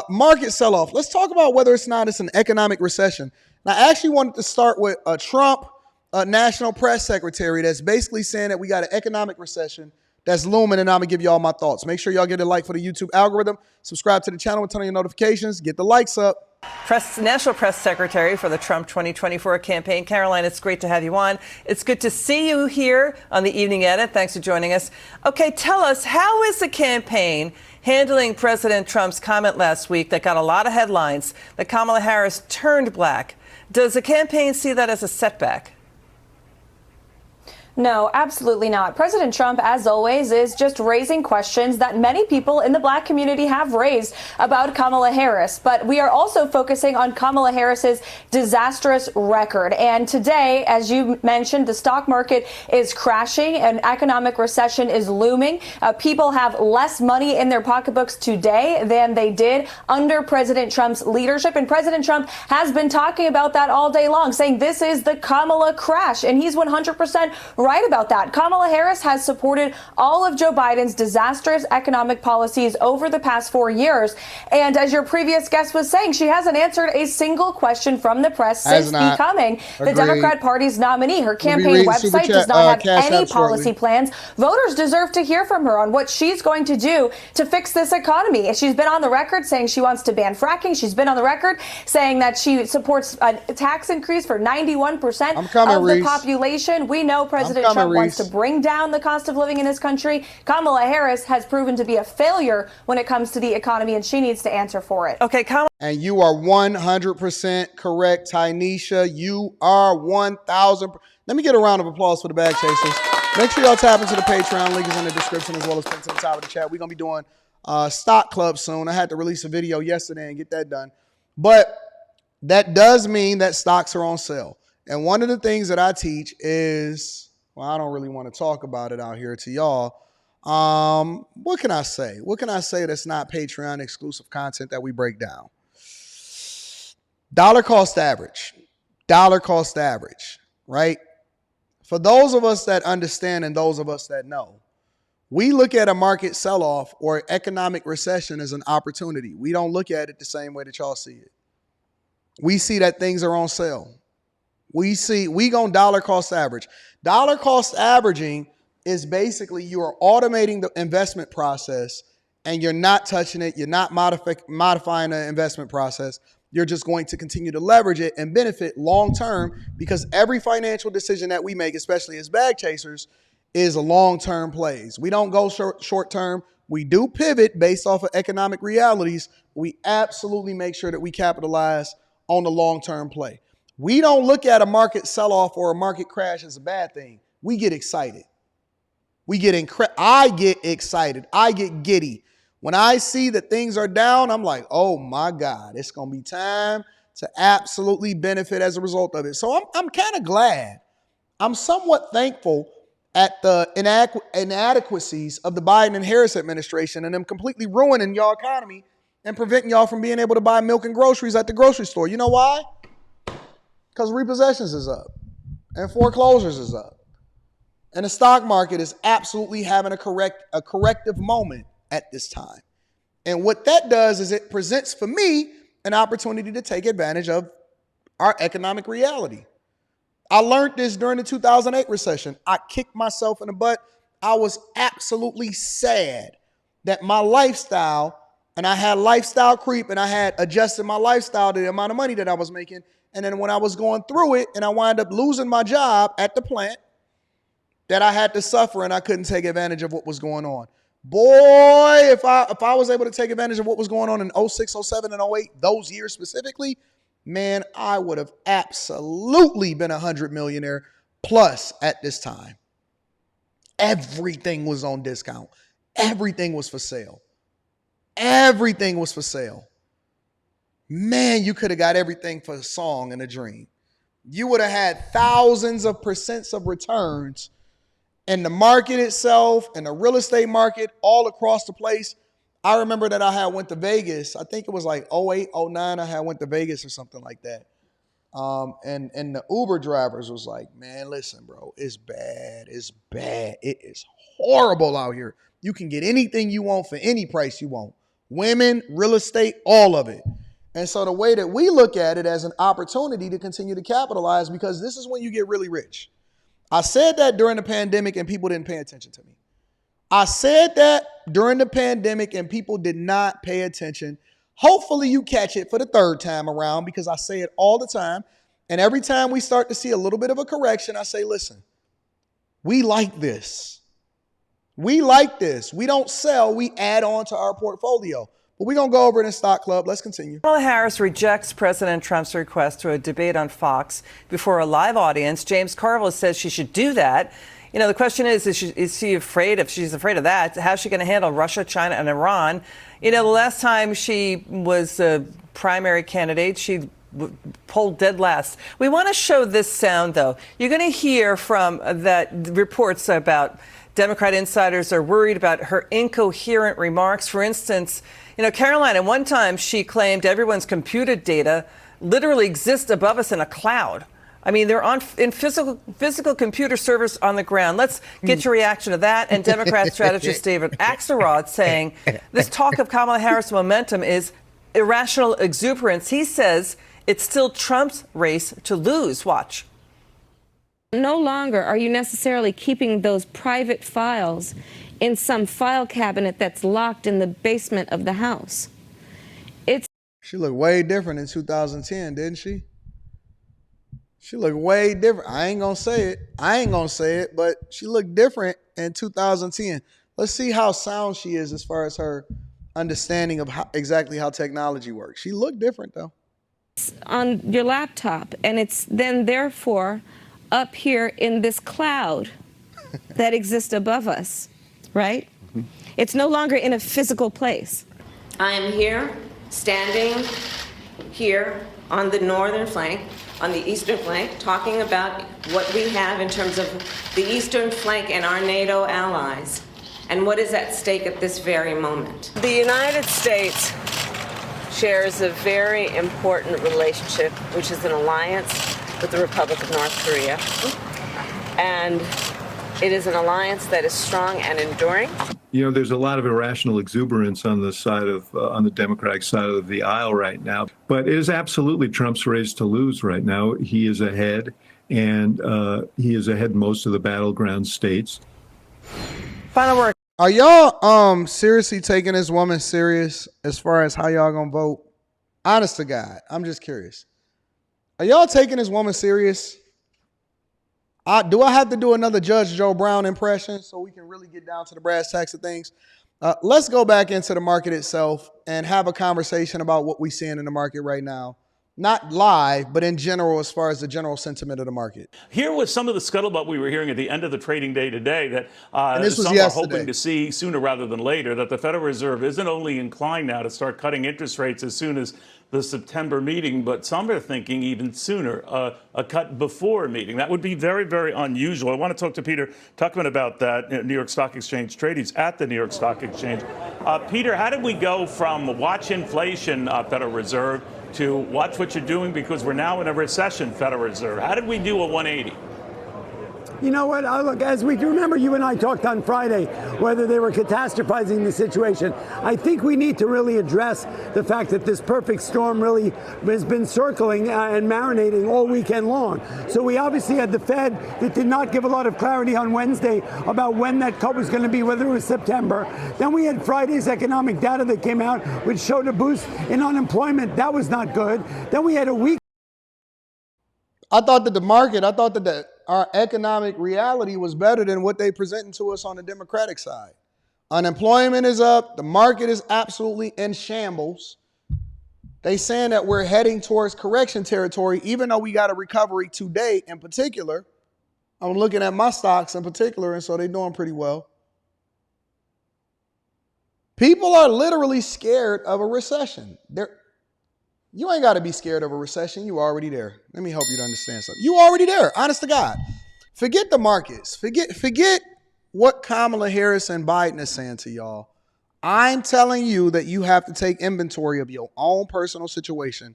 Market sell-off. Let's talk about whether it's an economic recession. And I actually wanted to start with a Trump national press secretary that's basically saying that we got an economic recession that's looming, and I'm going to give you all my thoughts. Make sure y'all get a like for the YouTube algorithm. Subscribe to the channel and turn on your notifications. Get the likes up. National Press Secretary for the Trump 2024 campaign. Caroline, it's great to have you on. It's good to see you here on the Evening Edit. Thanks for joining us. Okay, tell us, how is the campaign handling President Trump's comment last week that got a lot of headlines that Kamala Harris turned black? Does the campaign see that as a setback? No, absolutely not. President Trump, as always, is just raising questions that many people in the black community have raised about Kamala Harris. But we are also focusing on Kamala Harris's disastrous record. And today, as you mentioned, the stock market is crashing. An economic recession is looming. People have less money in their pocketbooks today than they did under President Trump's leadership. And President Trump has been talking about that all day long, saying this is the Kamala crash. And he's 100% right about that. Kamala Harris has supported all of Joe Biden's disastrous economic policies over the past 4 years. And as your previous guest was saying, she hasn't answered a single question from the press since becoming the Democrat Party's nominee. Her campaign website does not have any policy plans. Voters deserve to hear from her on what she's going to do to fix this economy. She's been on the record saying she wants to ban fracking. She's been on the record saying that she supports a tax increase for 91% of the population. We know President Trump wants to bring down the cost of living in this country. Kamala Harris has proven to be a failure when it comes to the economy, and she needs to answer for it. Okay, Kamala. And you are 100% correct, Tynesha. You are 1,000. Let me get a round of applause for the bag chasers. Make sure y'all tap into the Patreon. Link is in the description as well as pinned to the top of the chat. We're going to be doing Stock Club soon. I had to release a video yesterday and get that done. But that does mean that stocks are on sale. And one of the things that I teach is, well, I don't really want to talk about it out here to y'all. What can I say? What can I say that's not Patreon exclusive content that we break down? Dollar cost average. Dollar cost average, right? For those of us that understand and those of us that know, we look at a market sell-off or economic recession as an opportunity. We don't look at it the same way that y'all see it. We see that things are on sale. We go dollar cost average. Dollar cost averaging is basically you are automating the investment process and you're not touching it. You're not modifying the investment process. You're just going to continue to leverage it and benefit long term, because every financial decision that we make, especially as bag chasers, is a long-term plays. We don't go short term. We do pivot based off of economic realities. We absolutely make sure that we capitalize on the long-term play. We don't look at a market sell-off or a market crash as a bad thing. We get excited. I get excited. I get giddy. When I see that things are down, I'm like, oh my God, it's going to be time to absolutely benefit as a result of it. So I'm kind of glad. I'm somewhat thankful at the inadequacies of the Biden and Harris administration and them completely ruining y'all economy and preventing y'all from being able to buy milk and groceries at the grocery store. You know why? Because repossessions is up and foreclosures is up. And the stock market is absolutely having a corrective moment at this time. And what that does is it presents for me an opportunity to take advantage of our economic reality. I learned this during the 2008 recession. I kicked myself in the butt. I was absolutely sad that my lifestyle, and I had lifestyle creep, and I had adjusted my lifestyle to the amount of money that I was making. And then when I was going through it and I wound up losing my job at the plant, that I had to suffer and I couldn't take advantage of what was going on. Boy, if I was able to take advantage of what was going on in 06, 07, and 08, those years specifically, man, I would have absolutely been 100 millionaire plus at this time. Everything was on discount. Everything was for sale. Everything was for sale. Man, you could have got everything for a song and a dream. You would have had thousands of percents of returns in the market itself, in the real estate market, all across the place. I remember that I had went to Vegas. I think it was like 08, 09. I had went to Vegas or something like that. And the Uber drivers was like, man, listen, bro, it's bad. It's bad. It is horrible out here. You can get anything you want for any price you want. women, real estate, all of it. And so the way that we look at it as an opportunity to continue to capitalize, because this is when you get really rich. I said that during the pandemic and people didn't pay attention to me. I said that during the pandemic and people did not pay attention. Hopefully you catch it for the third time around, because I say it all the time. And every time we start to see a little bit of a correction, I say, listen, we like this. We like this. We don't sell, we add on to our portfolio. But we're going to go over it in Stock Club. Let's continue. Kamala Harris rejects President Trump's request to a debate on Fox before a live audience. James Carville says she should do that. You know, the question is she afraid? If she's afraid of that, how's she going to handle Russia, China, and Iran? You know, the last time she was a primary candidate, she polled dead last. We want to show this sound, though. You're going to hear from that reports about Democrat insiders are worried about her incoherent remarks. For instance, you know, Carolina, one time she claimed everyone's computer data literally exists above us in a cloud. I mean, they're in physical computer servers on the ground. Let's get your reaction to that. And Democrat strategist David Axelrod saying this talk of Kamala Harris momentum is irrational exuberance. He says it's still Trump's race to lose. Watch. No longer are you necessarily keeping those private files in some file cabinet that's locked in the basement of the House. She looked way different in 2010, didn't she? She looked way different. I ain't going to say it, but she looked different in 2010. Let's see how sound she is as far as her understanding of exactly how technology works. She looked different, though. On your laptop, and it's then therefore up here in this cloud that exists above us, right? Mm-hmm. It's no longer in a physical place. I am here, standing here on the northern flank, on the eastern flank, talking about what we have in terms of the eastern flank and our NATO allies, and what is at stake at this very moment. The United States shares a very important relationship, which is an alliance with the Republic of North Korea. And it is an alliance that is strong and enduring. You know, there's a lot of irrational exuberance on the side of, on the Democratic side of the aisle right now. But it is absolutely Trump's race to lose right now. He is ahead, and he is ahead in most of the battleground states. Final word. Are y'all seriously taking this woman serious as far as how y'all gonna vote? Honest to God, I'm just curious. Are y'all taking this woman serious? Do I have to do another Judge Joe Brown impression so we can really get down to the brass tacks of things? Let's go back into the market itself and have a conversation about what we're seeing in the market right now. Not live, but in general, as far as the general sentiment of the market. Here was some of the scuttlebutt we were hearing at the end of the trading day today that some yesterday. are hoping to see sooner rather than later, that the Federal Reserve isn't only inclined now to start cutting interest rates as soon as the September meeting, but some are thinking even sooner, a cut before a meeting. That would be very, very unusual. I want to talk to Peter Tuchman about that, New York Stock Exchange trade. He's at the New York Stock Exchange. Peter, how did we go from watch inflation, Federal Reserve, to watch what you're doing because we're now in a recession, Federal Reserve? How did we do a 180? You know what? Look, as we remember, you and I talked on Friday whether they were catastrophizing the situation. I think we need to really address the fact that this perfect storm really has been circling and marinating all weekend long. So we obviously had the Fed that did not give a lot of clarity on Wednesday about when that cut was going to be, whether it was September. Then we had Friday's economic data that came out, which showed a boost in unemployment. That was not good. Then we had a week. I thought that our economic reality was better than what they presented to us on the Democratic side. Unemployment is up. The market is absolutely in shambles. They saying that we're heading towards correction territory, even though we got a recovery today in particular. I'm looking at my stocks in particular, and so they're doing pretty well. People are literally scared of a recession. You ain't got to be scared of a recession. You already there. Let me help you to understand something. You already there, honest to God. Forget the markets. Forget what Kamala Harris and Biden is saying to y'all. I'm telling you that you have to take inventory of your own personal situation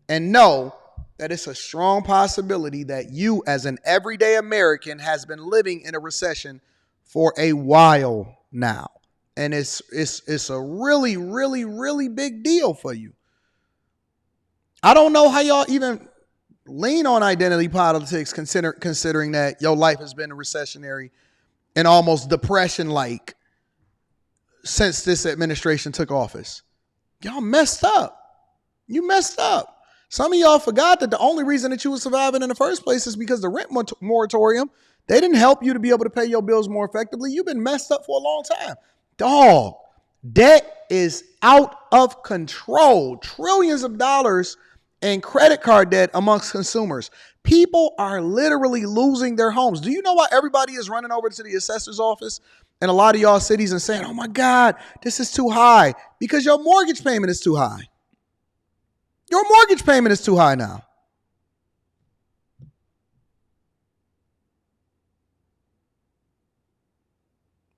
and know that it's a strong possibility that you, as an everyday American, has been living in a recession for a while now. And it's a really, really, really big deal for you. I don't know how y'all even lean on identity politics, considering that your life has been recessionary and almost depression-like since this administration took office. Y'all messed up. You messed up. Some of y'all forgot that the only reason that you were surviving in the first place is because the rent moratorium, they didn't help you to be able to pay your bills more effectively. You've been messed up for a long time. Dog, debt is out of control. Trillions of dollars in credit card debt amongst consumers. People are literally losing their homes. Do you know why everybody is running over to the assessor's office in a lot of y'all cities and saying, oh my God, this is too high? Because your mortgage payment is too high. Your mortgage payment is too high now.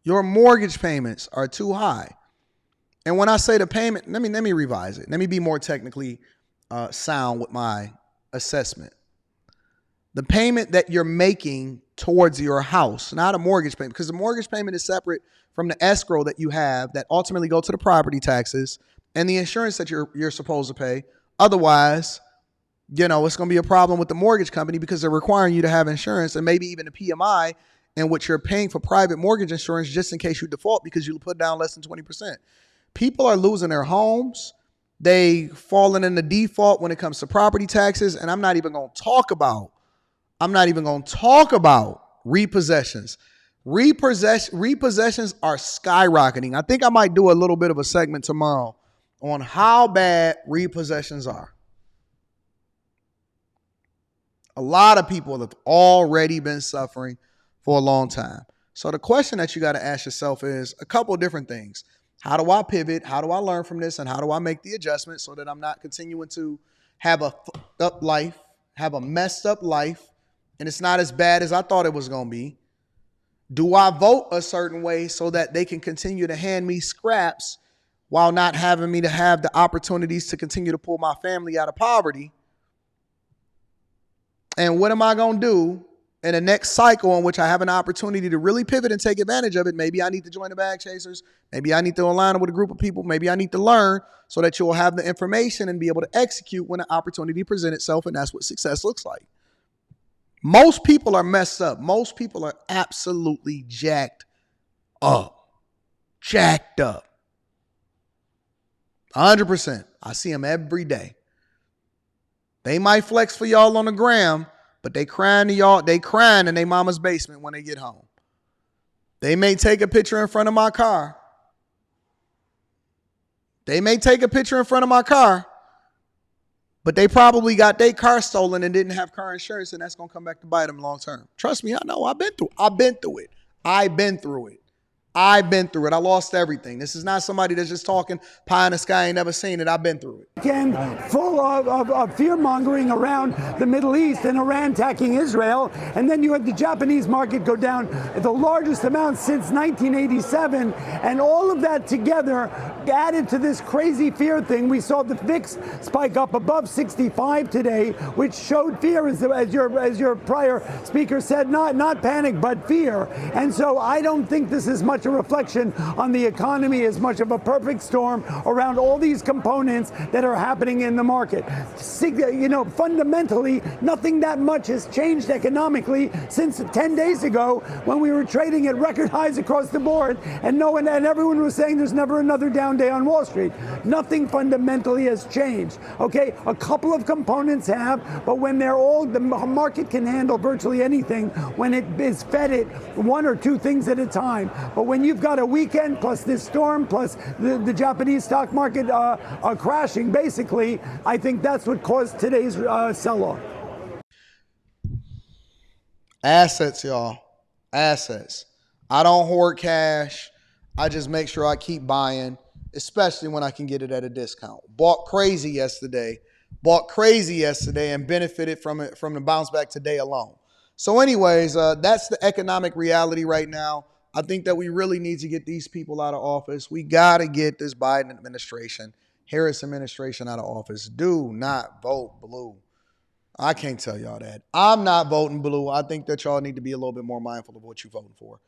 Your mortgage payments are too high. And when I say the payment, let me revise it. Let me be more technically sound with my assessment. The payment that you're making towards your house, not a mortgage payment, because the mortgage payment is separate from the escrow that you have that ultimately go to the property taxes and the insurance that you're supposed to pay. Otherwise, it's going to be a problem with the mortgage company because they're requiring you to have insurance and maybe even a PMI in which you're paying for private mortgage insurance just in case you default because you put down less than 20%. People are losing their homes. They falling into default when it comes to property taxes. And I'm not even going to talk about repossessions. Repossessions are skyrocketing. I think I might do a little bit of a segment tomorrow on how bad repossessions are. A lot of people have already been suffering for a long time. So the question that you got to ask yourself is a couple of different things. How do I pivot? How do I learn from this? And how do I make the adjustment so that I'm not continuing to have a fucked up life, have a messed up life, and it's not as bad as I thought it was going to be? Do I vote a certain way so that they can continue to hand me scraps while not having me to have the opportunities to continue to pull my family out of poverty? And what am I going to do in the next cycle in which I have an opportunity to really pivot and take advantage of it? Maybe I need to join the Bag Chasers. Maybe I need to align with a group of people. Maybe I need to learn so that you'll have the information and be able to execute when an opportunity presents itself. And that's what success looks like. Most people are messed up. Most people are absolutely jacked up. Jacked up. 100%. I see them every day. They might flex for y'all on the gram, but they crying to y'all. They crying in their mama's basement when they get home. They may take a picture in front of my car. But they probably got their car stolen and didn't have car insurance, and that's going to come back to bite them long term. Trust me, I know. I've been through it. I lost everything. This is not somebody that's just talking pie in the sky, ain't never seen it. I've been through it. Again, full of fear-mongering around the Middle East and Iran attacking Israel. And then you had the Japanese market go down the largest amount since 1987. And all of that together added to this crazy fear thing. We saw the VIX spike up above 65 today, which showed fear, as your prior speaker said, not panic, but fear. And so I don't think this is much a reflection on the economy as much of a perfect storm around all these components that are happening in the market. Fundamentally, nothing that much has changed economically since 10 days ago when we were trading at record highs across the board and everyone was saying there's never another down day on Wall Street. Nothing fundamentally has changed. Okay, a couple of components have, but when the market can handle virtually anything when it is fed it one or two things at a time. But when you've got a weekend plus this storm plus the Japanese stock market crashing, basically, I think that's what caused today's sell-off. Assets, y'all. Assets. I don't hoard cash. I just make sure I keep buying, especially when I can get it at a discount. Bought crazy yesterday and benefited from the bounce back today alone. So anyways, that's the economic reality right now. I think that we really need to get these people out of office. We got to get this Biden administration, Harris administration out of office. Do not vote blue. I can't tell y'all that. I'm not voting blue. I think that y'all need to be a little bit more mindful of what you're voting for.